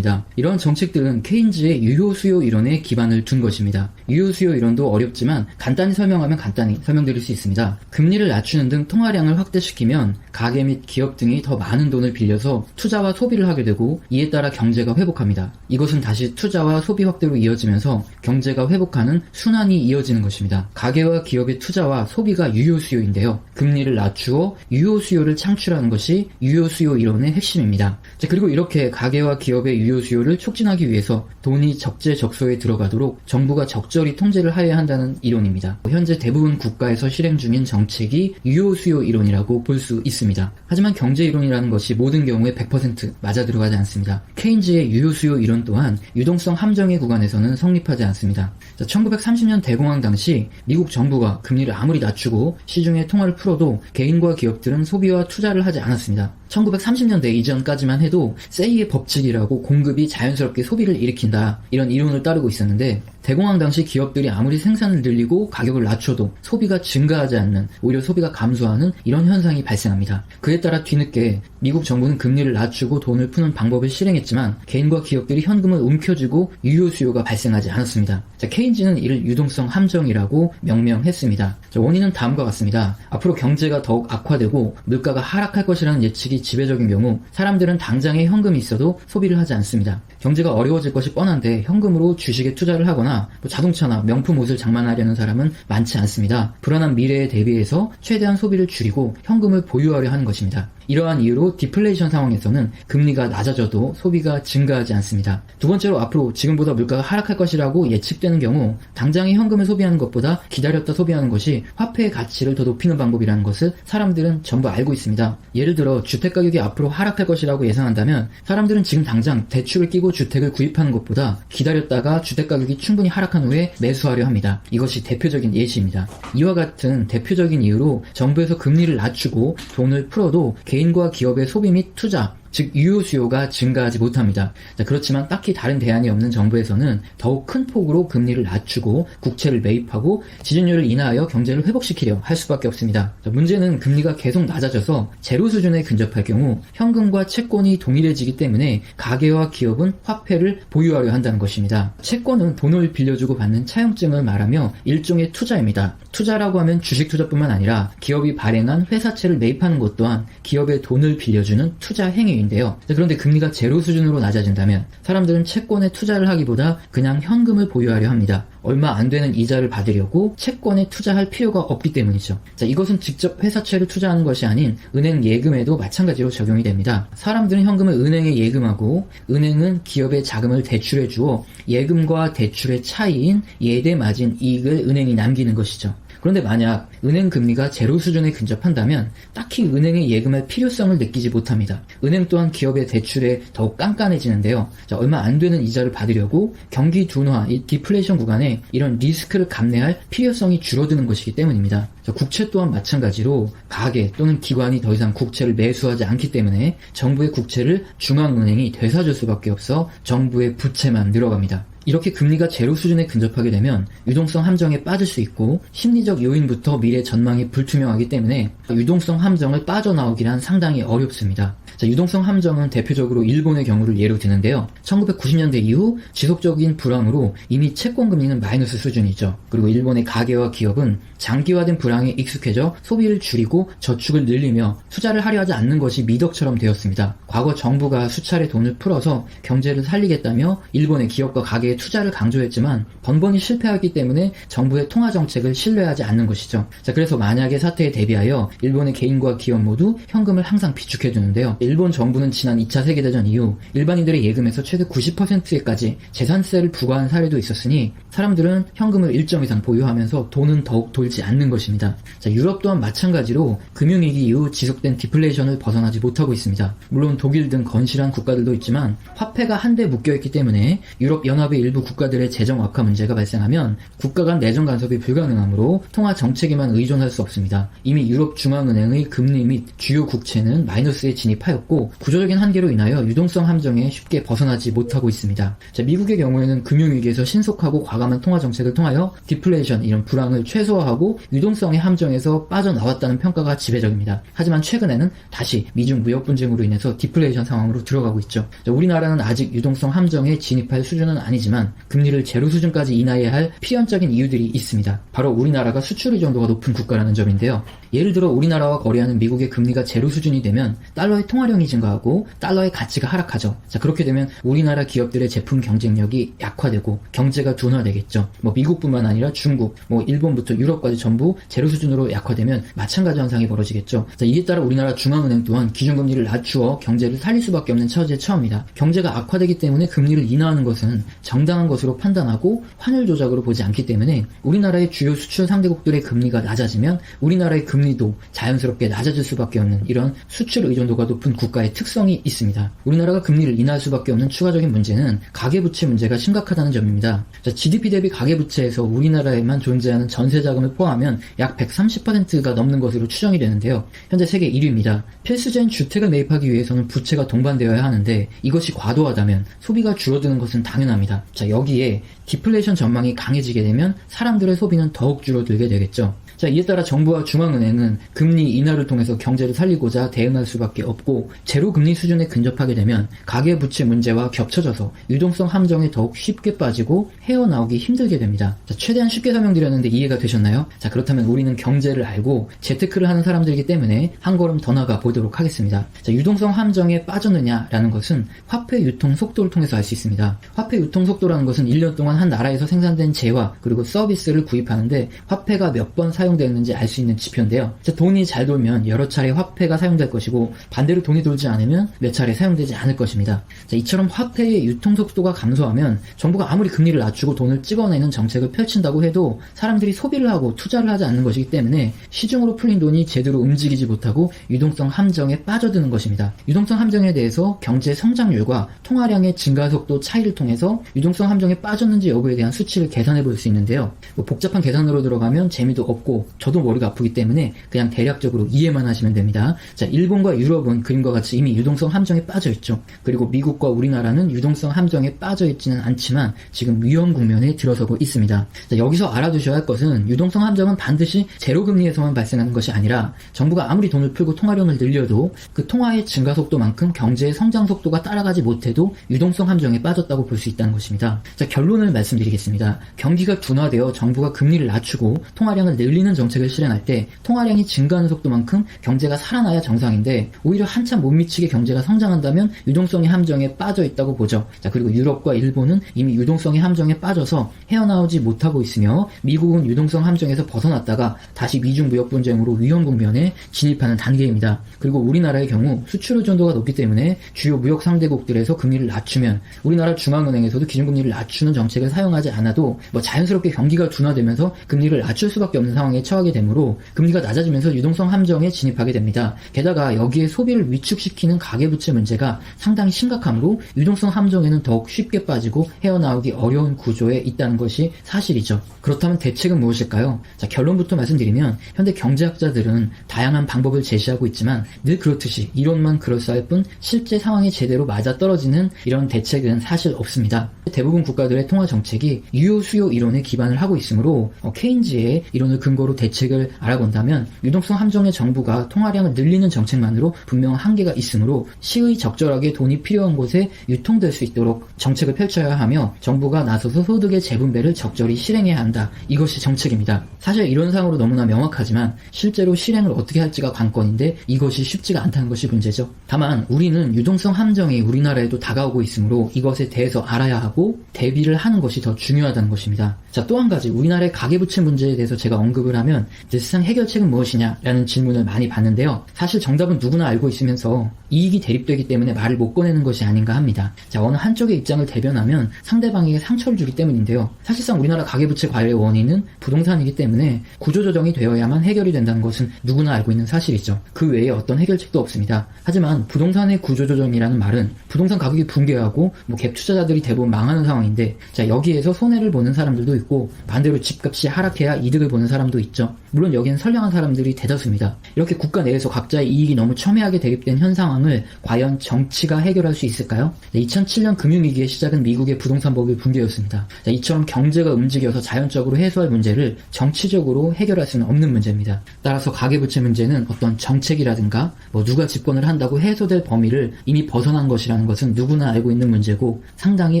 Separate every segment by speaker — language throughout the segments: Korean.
Speaker 1: 겁니다. 이런 정책들은 케인즈의 유효수요 이론에 기반을 둔 것입니다. 유효수요 이론도 어렵지만 간단히 설명하면 간단히 설명드릴 수 있습니다. 금리를 낮추는 등 통화량을 확대시키면 가계 및 기업 등이 더 많은 돈을 빌려서 투자와 소비를 하게 되고 이에 따라 경제가 회복합니다. 이것은 다시 투자와 소비 확대로 이어지면서 경제가 회복하는 순환이 이어지는 것입니다. 가계와 기업의 투자와 소비가 유효수요인데요. 금리를 낮추어 유효수요를 창출하는 것이 유효수요 이론의 핵심입니다. 그리고 이렇게 가계와 기업의 유효수요를 촉진하기 위해서 돈이 적재적소에 들어가도록 정부가 적절히 통제를 하여야 한다는 이론입니다. 현재 대부분 국가에서 실행 중인 정책이 유효수요 이론이라고 볼 수 있습니다. 하지만 경제 이론이라는 것이 모든 경우에 100% 맞아 들어가지 않습니다. 케인즈의 유효수요 이론 또한 유동성 함정의 구간에서는 성립하지 않습니다. 1930년 대공황 당시 미국 정부가 금리를 아무리 낮추고 시중에 통화를 풀어도 개인과 기업들은 소비와 투자를 하지 않았습니다. 1930년대 이전까지만 해도 세이의 법칙이라고 공급이 자연스럽게 소비를 일으킨다, 이런 이론을 따르고 있었는데 대공황 당시 기업들이 아무리 생산을 늘리고 가격을 낮춰도 소비가 증가하지 않는, 오히려 소비가 감소하는 이런 현상이 발생합니다. 그에 따라 뒤늦게 미국 정부는 금리를 낮추고 돈을 푸는 방법을 실행했지만 개인과 기업들이 현금을 움켜쥐고 유효수요가 발생하지 않았습니다. 케인즈는 이를 유동성 함정이라고 명명했습니다. 원인은 다음과 같습니다. 앞으로 경제가 더욱 악화되고 물가가 하락할 것이라는 예측이 지배적인 경우 사람들은 당장에 현금이 있어도 소비를 하지 않습니다. 경제가 어려워질 것이 뻔한데 현금으로 주식에 투자를 하거나 자동차나 명품 옷을 장만하려는 사람은 많지 않습니다. 불안한 미래에 대비해서 최대한 소비를 줄이고 현금을 보유하려 하는 것입니다. 이러한 이유로 디플레이션 상황에서는 금리가 낮아져도 소비가 증가하지 않습니다. 두 번째로, 앞으로 지금보다 물가가 하락할 것이라고 예측되는 경우 당장에 현금을 소비하는 것보다 기다렸다 소비하는 것이 화폐의 가치를 더 높이는 방법이라는 것을 사람들은 전부 알고 있습니다. 예를 들어 주택가격이 앞으로 하락할 것이라고 예상한다면 사람들은 지금 당장 대출을 끼고 주택을 구입하는 것보다 기다렸다가 주택가격이 충분히 하락한 후에 매수하려 합니다. 이것이 대표적인 예시입니다. 이와 같은 대표적인 이유로 정부에서 금리를 낮추고 돈을 풀어도 개인과 기업의 소비 및 투자, 즉 유효수요가 증가하지 못합니다. 그렇지만 딱히 다른 대안이 없는 정부에서는 더욱 큰 폭으로 금리를 낮추고 국채를 매입하고 지준율을 인하하여 경제를 회복시키려 할 수밖에 없습니다. 문제는 금리가 계속 낮아져서 제로 수준에 근접할 경우 현금과 채권이 동일해지기 때문에 가계와 기업은 화폐를 보유하려 한다는 것입니다. 채권은 돈을 빌려주고 받는 차용증을 말하며 일종의 투자입니다. 투자라고 하면 주식 투자뿐만 아니라 기업이 발행한 회사채를 매입하는 것 또한 기업의 돈을 빌려주는 투자 행위 인데요. 그런데 금리가 제로 수준으로 낮아진다면 사람들은 채권에 투자를 하기보다 그냥 현금을 보유하려 합니다. 얼마 안 되는 이자를 받으려고 채권에 투자할 필요가 없기 때문이죠. 이것은 직접 회사채를 투자하는 것이 아닌 은행 예금에도 마찬가지로 적용이 됩니다. 사람들은 현금을 은행에 예금하고 은행은 기업의 자금을 대출해 주어 예금과 대출의 차이인 예대 마진 이익을 은행이 남기는 것이죠. 그런데 만약 은행 금리가 제로 수준에 근접한다면 딱히 은행에 예금할 필요성을 느끼지 못합니다. 은행 또한 기업의 대출에 더욱 깐깐해지는데요. 얼마 안 되는 이자를 받으려고 경기 둔화, 이 디플레이션 구간에 이런 리스크를 감내할 필요성이 줄어드는 것이기 때문입니다. 국채 또한 마찬가지로 가계 또는 기관이 더 이상 국채를 매수하지 않기 때문에 정부의 국채를 중앙은행이 되사줄 수밖에 없어 정부의 부채만 늘어갑니다. 이렇게 금리가 제로 수준에 근접하게 되면 유동성 함정에 빠질 수 있고 심리적 요인부터 미래 전망이 불투명하기 때문에 유동성 함정을 빠져나오기란 상당히 어렵습니다. 유동성 함정은 대표적으로 일본의 경우를 예로 드는데요. 1990년대 이후 지속적인 불황으로 이미 채권 금리는 마이너스 수준이죠. 그리고 일본의 가계와 기업은 장기화된 불황에 익숙해져 소비를 줄이고 저축을 늘리며 투자를 하려 하지 않는 것이 미덕처럼 되었습니다. 과거 정부가 수차례 돈을 풀어서 경제를 살리겠다며 일본의 기업과 가계에 투자를 강조했지만 번번이 실패하기 때문에 정부의 통화 정책을 신뢰하지 않는 것이죠. 그래서 만약의 사태에 대비하여 일본의 개인과 기업 모두 현금을 항상 비축해두는데요. 일본 정부는 지난 2차 세계대전 이후 일반인들의 예금에서 최대 90%까지 재산세를 부과한 사례도 있었으니 사람들은 현금을 일정 이상 보유하면서 돈은 더욱 돌지 않는 것입니다. 유럽 또한 마찬가지로 금융위기 이후 지속된 디플레이션을 벗어나지 못하고 있습니다. 물론 독일 등 건실한 국가들도 있지만 화폐가 한데 묶여있기 때문에 유럽 연합의 일부 국가들의 재정 악화 문제가 발생하면 국가 간 내정 간섭이 불가능하므로 통화 정책에만 의존할 수 없습니다. 이미 유럽 중앙은행의 금리 및 주요 국채는 마이너스에 진입하였고 하였고 구조적인 한계로 인하여 유동성 함정에 쉽게 벗어나지 못하고 있습니다. 자, 미국의 경우에는 금융위기에서 신속하고 과감한 통화 정책을 통하여 디플레이션, 이런 불황을 최소화하고 유동성의 함정에서 빠져나왔다는 평가가 지배적입니다. 하지만 최근에는 다시 미중 무역 분쟁으로 인해서 디플레이션 상황으로 들어가고 있죠. 자, 우리나라는 아직 유동성 함정에 진입할 수준은 아니지만 금리를 제로 수준까지 인하해야 할 필연적인 이유들이 있습니다. 바로 우리나라가 수출 의존도가 높은 국가라는 점인데요. 예를 들어 우리나라와 거래하는 미국의 금리가 제로 수준이 되면 달러의 통화량이 증가하고 달러의 가치가 하락하죠. 자, 그렇게 되면 우리나라 기업들의 제품 경쟁력이 약화되고 경제가 둔화되겠죠. 미국뿐만 아니라 중국, 일본부터 유럽까지 전부 제로 수준으로 약화되면 마찬가지 현상이 벌어지겠죠. 자, 이에 따라 우리나라 중앙은행 또한 기준금리를 낮추어 경제를 살릴 수밖에 없는 처지에 처합니다. 경제가 악화되기 때문에 금리를 인하하는 것은 정당한 것으로 판단하고 환율 조작으로 보지 않기 때문에 우리나라의 주요 수출 상대국들의 금리가 낮아지면 우리나라의 금리도 자연스럽게 낮아질 수밖에 없는 이런 수출 의존도가 높은 국가의 특성이 있습니다. 우리나라가 금리를 인하할 수밖에 없는 추가적인 문제는 가계부채 문제가 심각하다는 점입니다. 자, GDP 대비 가계부채에서 우리나라에만 존재하는 전세자금을 포함하면 약 130%가 넘는 것으로 추정이 되는데요. 현재 세계 1위입니다. 필수적인 주택을 매입하기 위해서는 부채가 동반되어야 하는데 이것이 과도하다면 소비가 줄어드는 것은 당연합니다. 자, 여기에 디플레이션 전망이 강해지게 되면 사람들의 소비는 더욱 줄어들게 되겠죠. 자, 이에 따라 정부와 중앙은행은 금리 인하를 통해서 경제를 살리고자 대응할 수밖에 없고 제로 금리 수준에 근접하게 되면 가계부채 문제와 겹쳐져서 유동성 함정에 더욱 쉽게 빠지고 헤어나오기 힘들게 됩니다. 자, 최대한 쉽게 설명드렸는데 이해가 되셨나요? 자, 그렇다면 우리는 경제를 알고 재테크를 하는 사람들이기 때문에 한 걸음 더 나가 보도록 하겠습니다. 자, 유동성 함정에 빠졌느냐라는 것은 화폐 유통 속도를 통해서 알 수 있습니다. 화폐 유통 속도라는 것은 1년 동안 한 나라에서 생산된 재화 그리고 서비스를 구입하는데 화폐가 몇 번 사용되었는지 알 수 있는 지표인데요. 자, 돈이 잘 돌면 여러 차례 화폐가 사용될 것이고 반대로 돈이 돌지 않으면 몇 차례 사용되지 않을 것입니다. 자, 이처럼 화폐의 유통 속도가 감소하면 정부가 아무리 금리를 낮추고 돈을 찍어내는 정책을 펼친다고 해도 사람들이 소비를 하고 투자를 하지 않는 것이기 때문에 시중으로 풀린 돈이 제대로 움직이지 못하고 유동성 함정에 빠져드는 것입니다. 유동성 함정에 대해서 경제 성장률과 통화량의 증가 속도 차이를 통해서 유동성 함정에 빠졌는지 여부에 대한 수치를 계산해 볼 수 있는데요. 복잡한 계산으로 들어가면 재미도 없고 저도 머리가 아프기 때문에 그냥 대략적으로 이해만 하시면 됩니다. 자, 일본과 유럽은 그림과 같이 이미 유동성 함정에 빠져 있죠. 그리고 미국과 우리나라는 유동성 함정에 빠져 있지는 않지만 지금 위험 국면에 들어서고 있습니다. 자, 여기서 알아두셔야 할 것은 유동성 함정은 반드시 제로 금리에서만 발생하는 것이 아니라 정부가 아무리 돈을 풀고 통화량을 늘려도 그 통화의 증가 속도만큼 경제의 성장 속도가 따라가지 못해도 유동성 함정에 빠졌다고 볼 수 있다는 것입니다. 자, 결론을 말씀드리겠습니다. 경기가 둔화되어 정부가 금리를 낮추고 통화량을 늘리는 정책을 실행할 때 통화량이 증가하는 속도만큼 경제가 살아나야 정상인데 오히려 한참 못 미치게 경제가 성장한다면 유동성의 함정에 빠져 있다고 보죠. 자, 그리고 유럽과 일본은 이미 유동성의 함정에 빠져서 헤어나오지 못하고 있으며 미국은 유동성 함정에서 벗어났다가 다시 미중 무역 분쟁으로 위험 국면에 진입하는 단계입니다. 그리고 우리나라의 경우 수출 의존도가 높기 때문에 주요 무역 상대국들에서 금리를 낮추면 우리나라 중앙은행에서도 기준금리를 낮추는 정책을 사용하지 않아도 자연스럽게 경기가 둔화되면서 금리를 낮출 수밖에 없는 상황에 처하게 되므로 금리가 낮아지면서 유동성 함정에 진입하게 됩니다. 게다가 여기에 소비를 위축시키는 가계부채 문제가 상당히 심각하므로 유동성 함정에는 더욱 쉽게 빠지고 헤어나오기 어려운 구조에 있다는 것이 사실이죠. 그렇다면 대책은 무엇일까요? 자, 결론부터 말씀드리면 현대 경제학자들은 다양한 방법을 제시하고 있지만 늘 그렇듯이 이론만 그럴싸할 뿐 실제 상황에 제대로 맞아떨어지는 이런 대책은 사실 없습니다. 대부분 국가들의 통화 정책이 유효 수요 이론에 기반을 하고 있으므로 케인즈의 이론을 근거로 대책을 알아본다면 유동성 함정의 정부가 통화량을 늘리는 정책만으로 분명 한계가 있으므로 시의 적절하게 돈이 필요한 곳에 유통될 수 있도록 정책을 펼쳐야 하며 정부가 나서서 소득의 재분배를 적절히 실행해야 한다. 이것이 정책입니다. 사실 이론상으로 너무나 명확하지만 실제로 실행을 어떻게 할지가 관건인데 이것이 쉽지가 않다는 것이 문제죠. 다만 우리는 유동성 함정이 우리나라에도 다가오고 있으므로 이것에 대해서 알아야 하고 대비를 하는 것이 더 중요하다는 것입니다. 자, 또 한 가지 우리나라의 가계부채 문제에 대해서 제가 언급을 하면 늘상 해결책은 무엇이냐라는 질문을 많이 받는데요. 사실 정답은 누구나 알고 있으면서 이익이 대립되기 때문에 말을 못 꺼내는 것이 아닌가 합니다. 자, 어느 한쪽의 입장을 대변하면 상대방에게 상처를 주기 때문인데요. 사실상 우리나라 가계부채 과열의 원인은 부동산이기 때문에 구조조정이 되어야만 해결이 된다는 것은 누구나 알고 있는 사실이죠. 그 외에 어떤 해결책도 없습니다. 하지만 부동산의 구조조정이라는 말은 부동산 가격이 붕괴하고 갭 투자자들이 대부분 망하는 상황인데 자, 여기에서 손해를 보는 사람들도 있고 반대로 집값이 하락해야 이득을 보는 사람도 사람도 있죠. 물론 여기는 선량한 사람들이 대다수입니다. 이렇게 국가 내에서 각자의 이익이 너무 첨예하게 대립된 현 상황을 과연 정치가 해결할 수 있을까요? 2007년 금융위기의 시작은 미국의 부동산 버블 붕괴였습니다. 이처럼 경제가 움직여서 자연적으로 해소할 문제를 정치적으로 해결할 수는 없는 문제입니다. 따라서 가계부채 문제는 어떤 정책이라든가 누가 집권을 한다고 해소될 범위를 이미 벗어난 것이라는 것은 누구나 알고 있는 문제고 상당히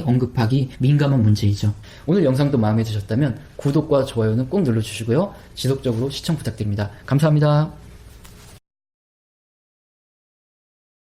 Speaker 1: 언급하기 민감한 문제이죠. 오늘 영상도 마음에 드셨다면 구독과 좋아요는 꼭 눌러주시고요. 지속적으로 시청 부탁드립니다. 감사합니다.